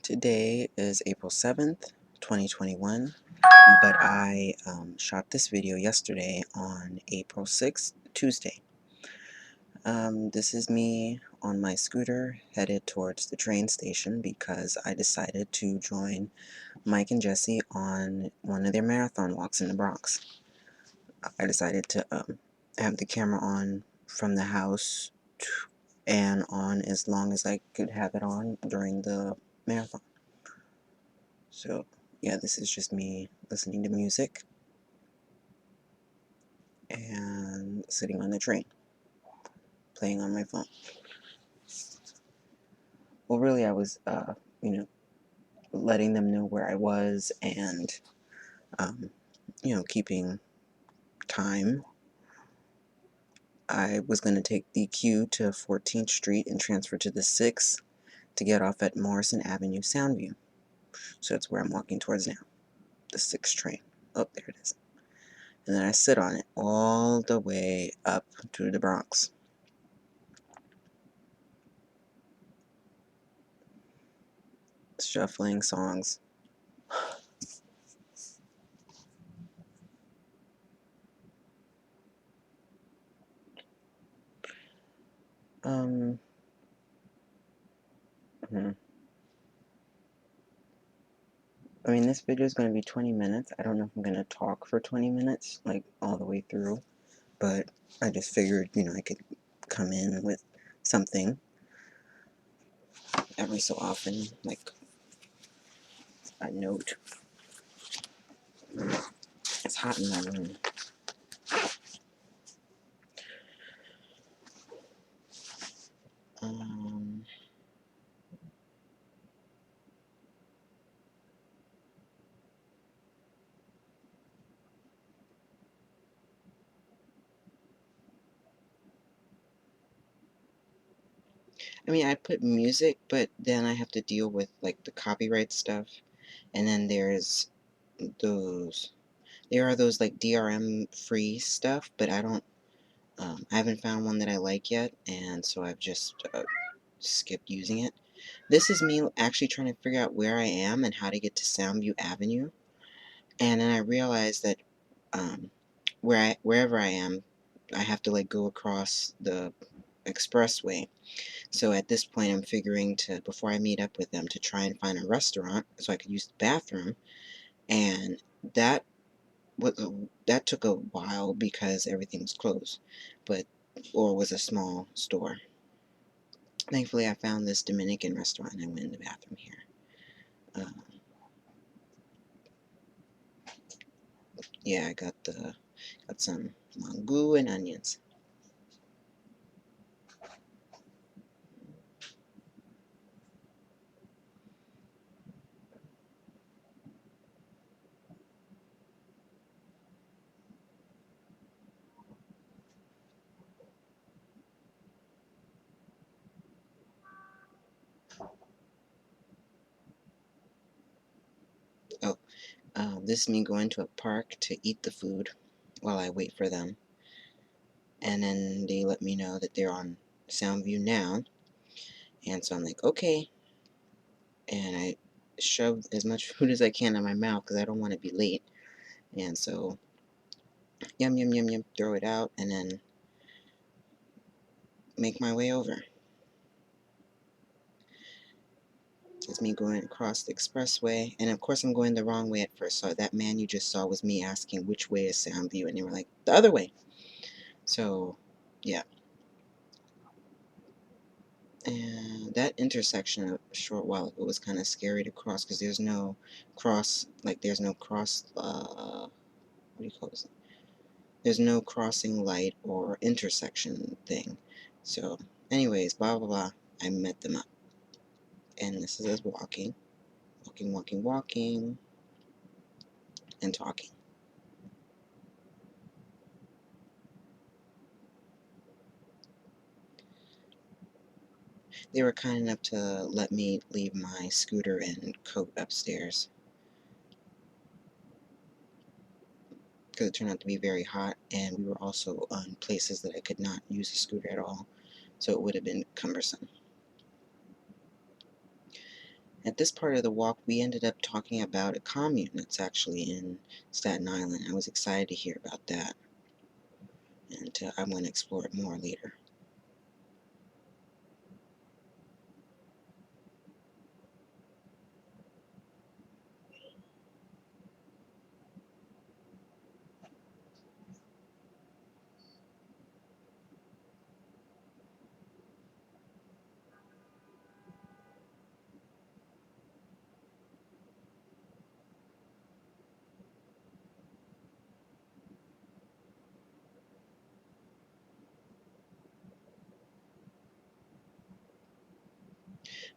Today is April 7th, 2021, but I shot this video yesterday on April 6th, Tuesday. This is me on my scooter headed towards the train station because I decided to join Mike and Jesse on one of their marathon walks in the Bronx. I decided to have the camera on from the house and on as long as I could have it on during the marathon. So, yeah, this is just me listening to music and sitting on the train, playing on my phone. Well, really, I was, letting them know where I was and, keeping time. I was going to take the Q to 14th Street and transfer to the 6th to get off at Morrison Avenue, Soundview. So that's where I'm walking towards now, the 6th train. Oh, there it is. And then I sit on it all the way up to the Bronx. Shuffling songs. I mean, this video is going to be 20 minutes. I don't know if I'm going to talk for 20 minutes, like, all the way through. But I just figured, I could come in with something every so often, like a note. It's hot in my room. I mean, I put music, but then I have to deal with, like, the copyright stuff. And then there are those, like, DRM-free stuff, but I haven't found one that I like yet, and so I've just skipped using it. This is me actually trying to figure out where I am and how to get to Soundview Avenue. And then I realized that wherever I am, I have to, like, go across the expressway. So at this point, I'm figuring before I meet up with them, to try and find a restaurant so I could use the bathroom. And that took a while because everything was closed, or was a small store. Thankfully, I found this Dominican restaurant and I went in the bathroom here. Yeah, I got some mango and onions. Oh, this is me going to a park to eat the food while I wait for them. And then they let me know that they're on Soundview now. And so I'm like, okay. And I shove as much food as I can in my mouth because I don't want to be late. And so, yum, yum, yum, yum, throw it out, and then make my way over. It's me going across the expressway, and of course I'm going the wrong way at first. So that man you just saw was me asking which way is Soundview, and they were like, the other way. So, yeah. And that intersection a short while ago was kind of scary to cross because there's no cross, what do you call this? There's no crossing light or intersection thing. So, anyways, blah, blah, blah. I met them up. And this is us walking, and talking. They were kind enough to let me leave my scooter and coat upstairs because it turned out to be very hot, and we were also on places that I could not use the scooter at all, so it would have been cumbersome. At this part of the walk, we ended up talking about a commune that's actually in Staten Island. I was excited to hear about that, and I'm going to explore it more later.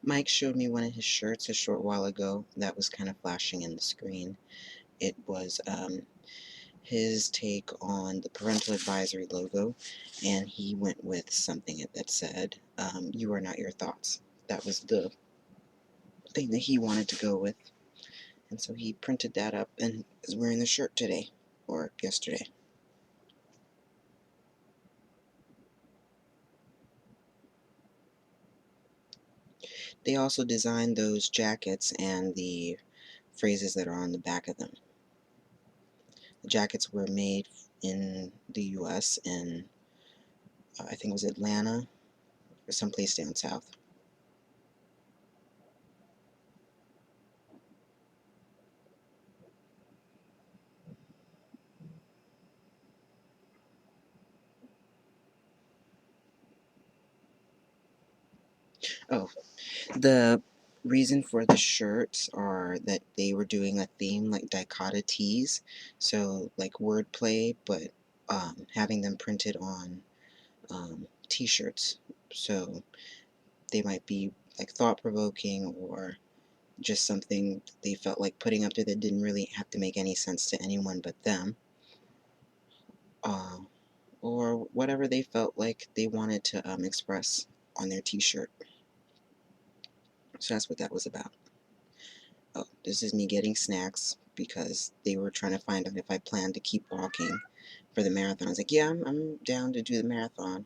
Mike showed me one of his shirts a short while ago that was kind of flashing in the screen. It was his take on the parental advisory logo, and he went with something that said, "You are not your thoughts." That was the thing that he wanted to go with, and so he printed that up and is wearing the shirt today, or yesterday. They also designed those jackets and the phrases that are on the back of them. The jackets were made in the US, in I think it was Atlanta or someplace down south. Oh, the reason for the shirts are that they were doing a theme like dichotta tees, so like wordplay, but having them printed on t-shirts. So they might be like thought-provoking, or just something they felt like putting up there that didn't really have to make any sense to anyone but them, uh, or whatever they felt like they wanted to express on their t-shirt. So that's what that was about. Oh, this is me getting snacks because they were trying to find out if I planned to keep walking for the marathon. I was like, yeah, I'm down to do the marathon,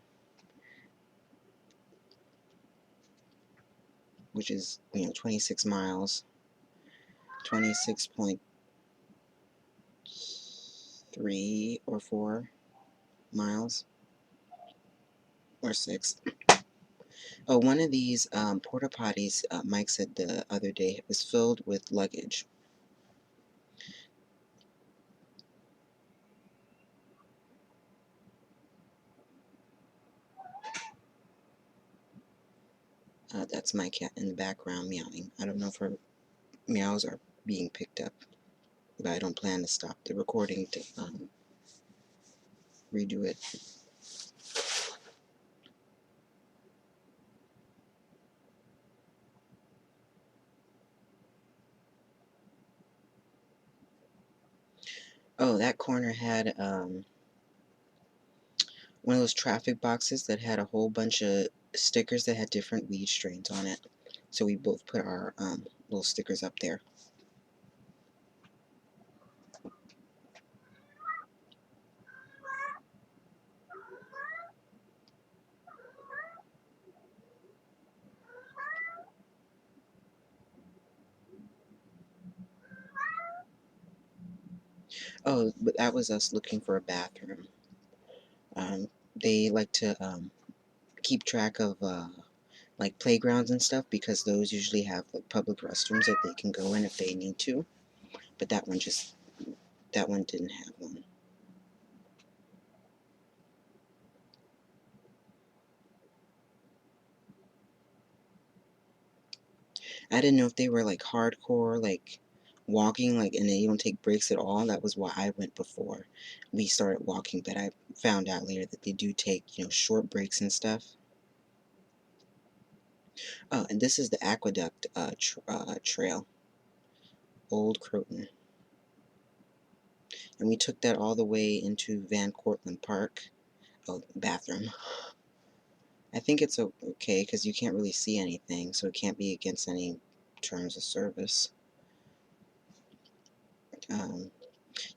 which is, 26 miles, 26.3 or 4 miles, or 6. Oh, one of these porta potties, Mike said the other day, was filled with luggage. That's my cat in the background meowing. I don't know if her meows are being picked up, but I don't plan to stop the recording to redo it. Oh, that corner had one of those traffic boxes that had a whole bunch of stickers that had different weed strains on it. So we both put our little stickers up there. Oh, but that was us looking for a bathroom. They like to keep track of like playgrounds and stuff, because those usually have like public restrooms that they can go in if they need to. But that one didn't have one. I didn't know if they were like hardcore, like walking, like, and they don't take breaks at all. That was why I went before we started walking, but I found out later that they do take, short breaks and stuff. Oh, and this is the Aqueduct Trail, Old Croton. And we took that all the way into Van Cortlandt Park. Oh, bathroom. I think it's okay because you can't really see anything, so it can't be against any terms of service. Um,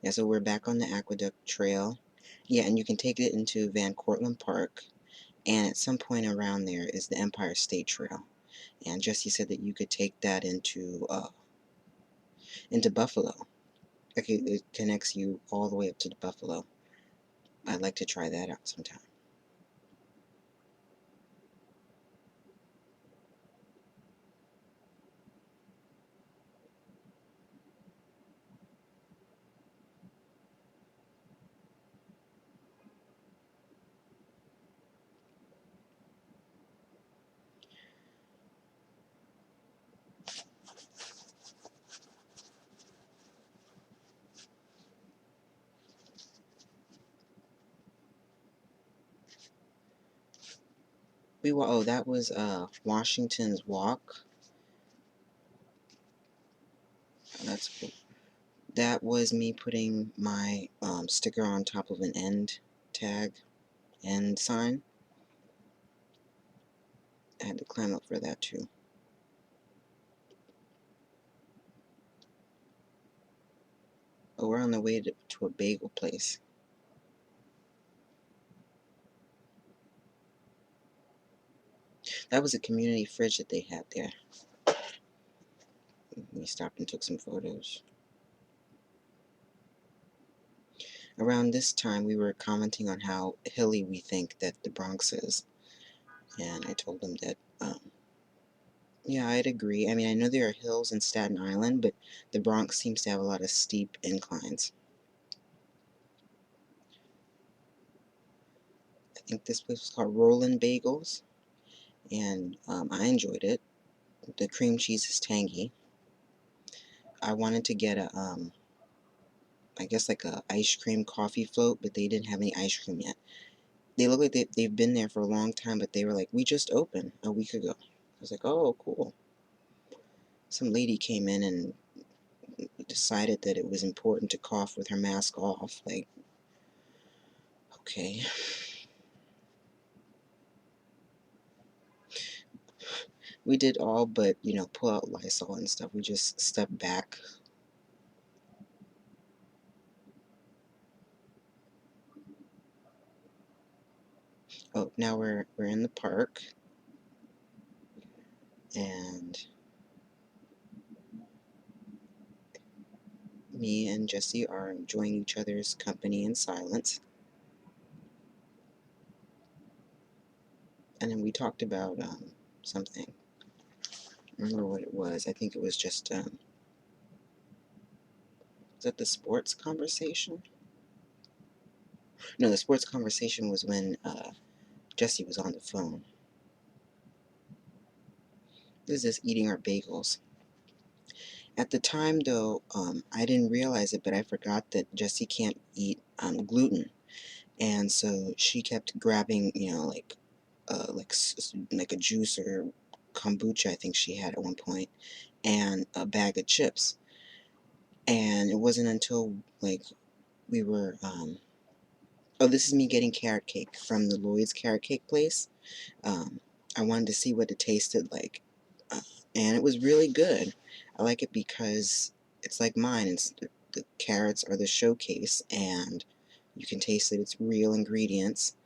yeah, so we're back on the Aqueduct Trail. Yeah, and you can take it into Van Cortlandt Park, and at some point around there is the Empire State Trail. And Jesse said that you could take that into Buffalo. Like it connects you all the way up to the Buffalo. I'd like to try that out sometime. Oh, that was Washington's Walk. That's cool. That was me putting my sticker on top of an end tag, end sign. I had to climb up for that too. Oh, we're on the way to a bagel place. That was a community fridge that they had there. We stopped and took some photos. Around this time, we were commenting on how hilly we think that the Bronx is. And I told them that, yeah, I'd agree. I mean, I know there are hills in Staten Island, but the Bronx seems to have a lot of steep inclines. I think this place was called Rollin' Bagels, and I enjoyed it. The cream cheese is tangy. I wanted to get I guess like a ice cream coffee float, but they didn't have any ice cream yet. They look like they've been there for a long time, but they were like, we just opened a week ago. I was like, oh, cool. Some lady came in and decided that it was important to cough with her mask off. Like, okay. We did all but, pull out Lysol and stuff. We just stepped back. Oh, now we're in the park. And me and Jesse are enjoying each other's company in silence. And then we talked about something. I remember what it was. I think it was just, was that the sports conversation? No, the sports conversation was when Jesse was on the phone. This is just eating our bagels. At the time, though, I didn't realize it, but I forgot that Jesse can't eat gluten. And so she kept grabbing, like a juice or kombucha, I think she had at one point, and a bag of chips. And it wasn't until like we were, oh, this is me getting carrot cake from the Lloyd's carrot cake place. I wanted to see what it tasted like, uh, and it was really good. I like it because it's like mine. It's the carrots are the showcase, and you can taste that it's real ingredients.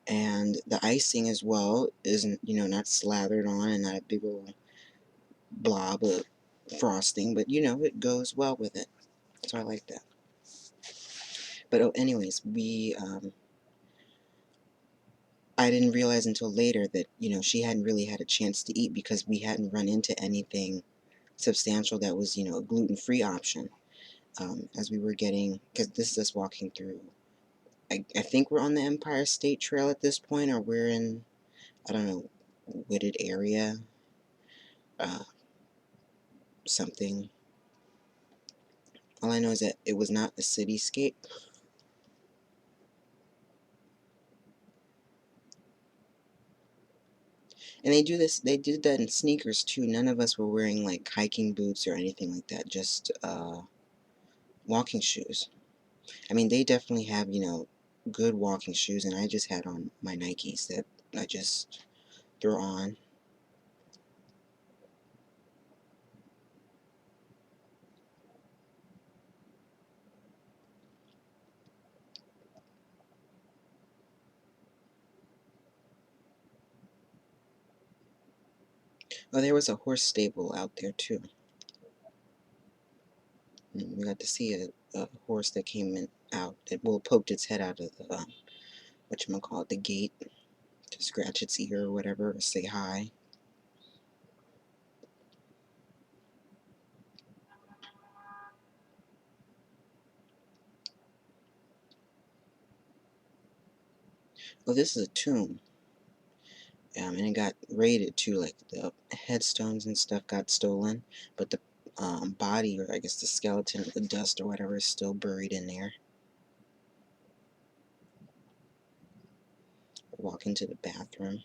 And the icing as well isn't, not slathered on and not a big old blob of frosting, but it goes well with it. So I like that. But oh, anyways, I didn't realize until later that, she hadn't really had a chance to eat because we hadn't run into anything substantial that was, a gluten-free option. As we were getting, because this is us walking through, I think we're on the Empire State Trail at this point, or we're in, I don't know, wooded area, uh, something. All I know is that it was not a cityscape. And they did that in sneakers too. None of us were wearing like hiking boots or anything like that, just walking shoes. I mean, they definitely have, good walking shoes, and I just had on my Nikes that I just threw on. Oh, there was a horse stable out there too. And we got to see a horse that came out. It poked its head out of the whatchamacallit, the gate to scratch its ear or whatever, or say hi. Oh, this is a tomb. And it got raided too, like the headstones and stuff got stolen, but the body, or I guess the skeleton or the dust or whatever, is still buried in there. Walk into the bathroom.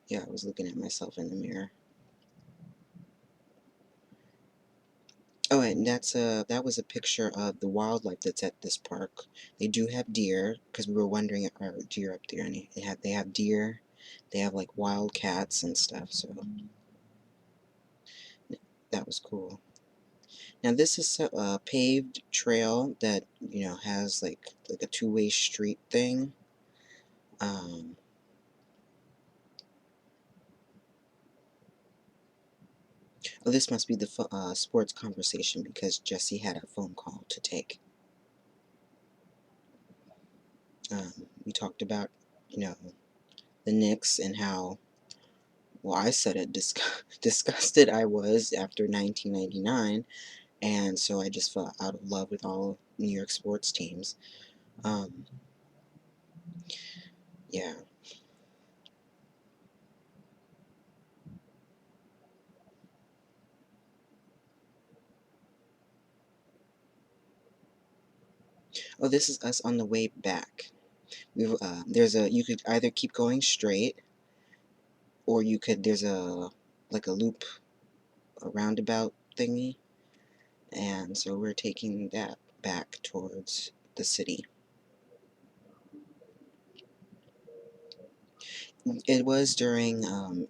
Yeah, I was looking at myself in the mirror. Oh, and that was a picture of the wildlife that's at this park. They do have deer, because we were wondering if there are deer up there, and they have deer, they have like wild cats and stuff, so that was cool. Now this is a paved trail that, has like a two-way street thing. Um, oh, this must be the sports conversation because Jesse had a phone call to take. We talked about, you know, the Knicks and how, well, I said it, disgusted I was after 1999, and so I just fell out of love with all New York sports teams. Um, yeah. Oh, this is us on the way back. You could either keep going straight, or there's like a loop, a roundabout thingy, and so we're taking that back towards the city. It was during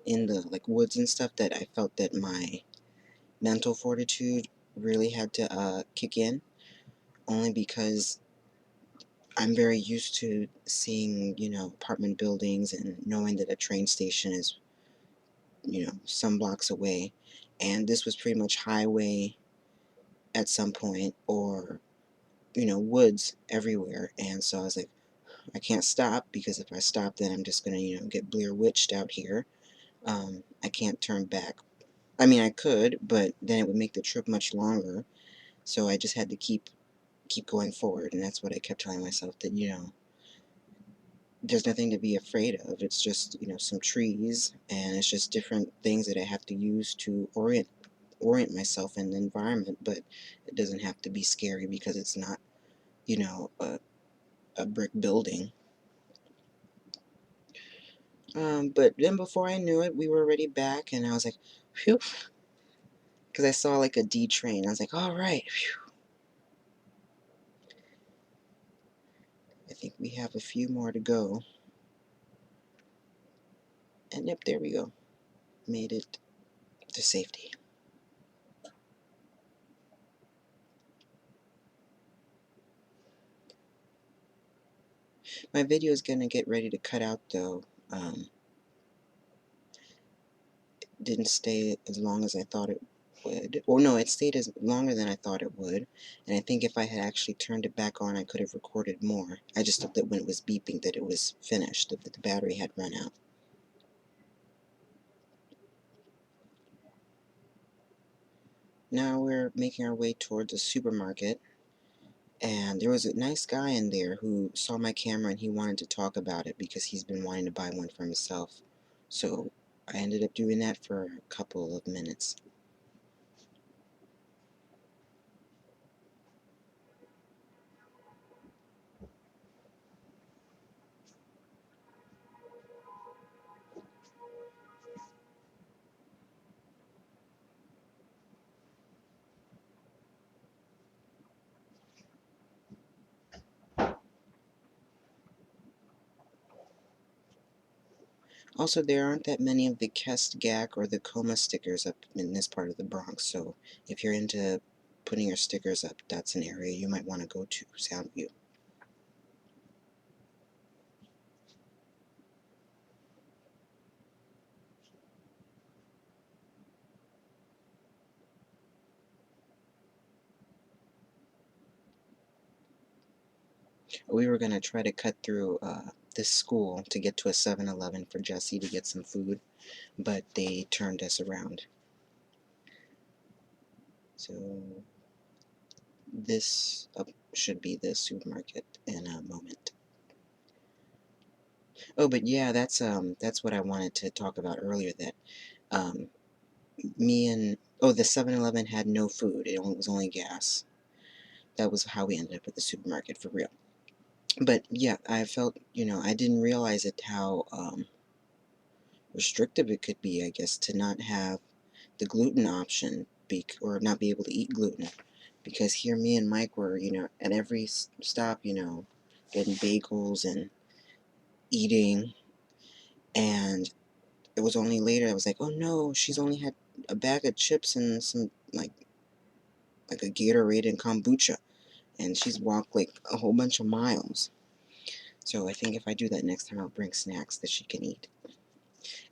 in the like woods and stuff that I felt that my mental fortitude really had to kick in, only because I'm very used to seeing, apartment buildings and knowing that a train station is, some blocks away, and this was pretty much highway at some point, or woods everywhere. And so I was like, I can't stop, because if I stop, then I'm just gonna, get Blair Witched out here. I can't turn back. I mean, I could, but then it would make the trip much longer. So I just had to keep going forward, and that's what I kept telling myself, that there's nothing to be afraid of. It's just some trees, and it's just different things that I have to use to orient myself in the environment. But it doesn't have to be scary because it's not a brick building. But then before I knew it, we were already back, and I was like, phew, because I saw like a D train. I was like, all right, phew. I think we have a few more to go. And yep, there we go. Made it to safety. My video is gonna get ready to cut out though. Didn't stay as long as I thought it would. Or no, it stayed as longer than I thought it would. And I think if I had actually turned it back on, I could have recorded more. I just thought that when it was beeping that it was finished, that the battery had run out. Now we're making our way towards a supermarket, and there was a nice guy in there who saw my camera and he wanted to talk about it because he's been wanting to buy one for himself. So I ended up doing that for a couple of minutes. Also, there aren't that many of the Kest Gak or the Coma stickers up in this part of the Bronx, so if you're into putting your stickers up, that's an area you might want to go to, Soundview. We were gonna try to cut through this school to get to a 7-Eleven for Jesse to get some food, but they turned us around. So this should be the supermarket in a moment. Oh, but yeah, that's what I wanted to talk about earlier, that um, the 7-Eleven had no food. It was only gas. That was how we ended up at the supermarket, for real. But yeah, I felt, I didn't realize how restrictive it could be, I guess, to not have the gluten option, or not be able to eat gluten. Because here, me and Mike were, at every stop, getting bagels and eating, and it was only later I was like, oh no, she's only had a bag of chips and some, like a Gatorade and kombucha, and she's walked like a whole bunch of miles. So I think if I do that next time, I'll bring snacks that she can eat.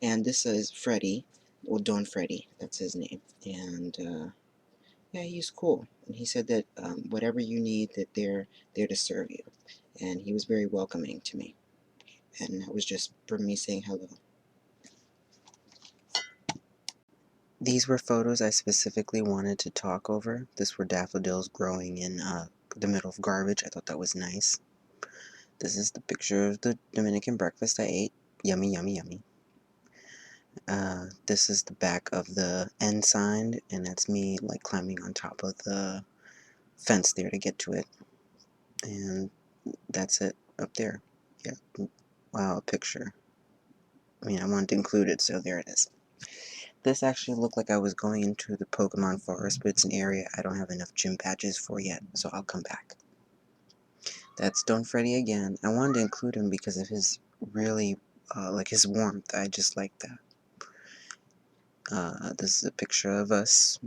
And this is Freddie, well, Don Freddie, that's his name, and yeah, he's cool. And he said that whatever you need, that they're there to serve you, and he was very welcoming to me, and that was just for me saying hello. These were photos I specifically wanted to talk over. This were daffodils growing in the middle of garbage. I thought that was nice. This is the picture of the Dominican breakfast I ate. Yummy, yummy, yummy. This is the back of the end sign, and that's me like climbing on top of the fence there to get to it. And that's it up there. Yeah. Wow, a picture. I mean, I wanted to include it, so there it is. This actually looked like I was going into the Pokemon forest, but it's an area I don't have enough gym badges for yet, so I'll come back. That's Don Freddy again. I wanted to include him because of his really, like his warmth. I just like that. This is a picture of us,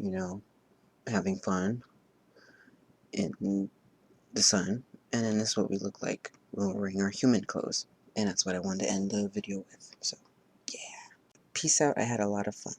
having fun in the sun. And then this is what we look like when we're wearing our human clothes. And that's what I wanted to end the video with. So, yeah. Peace out. I had a lot of fun.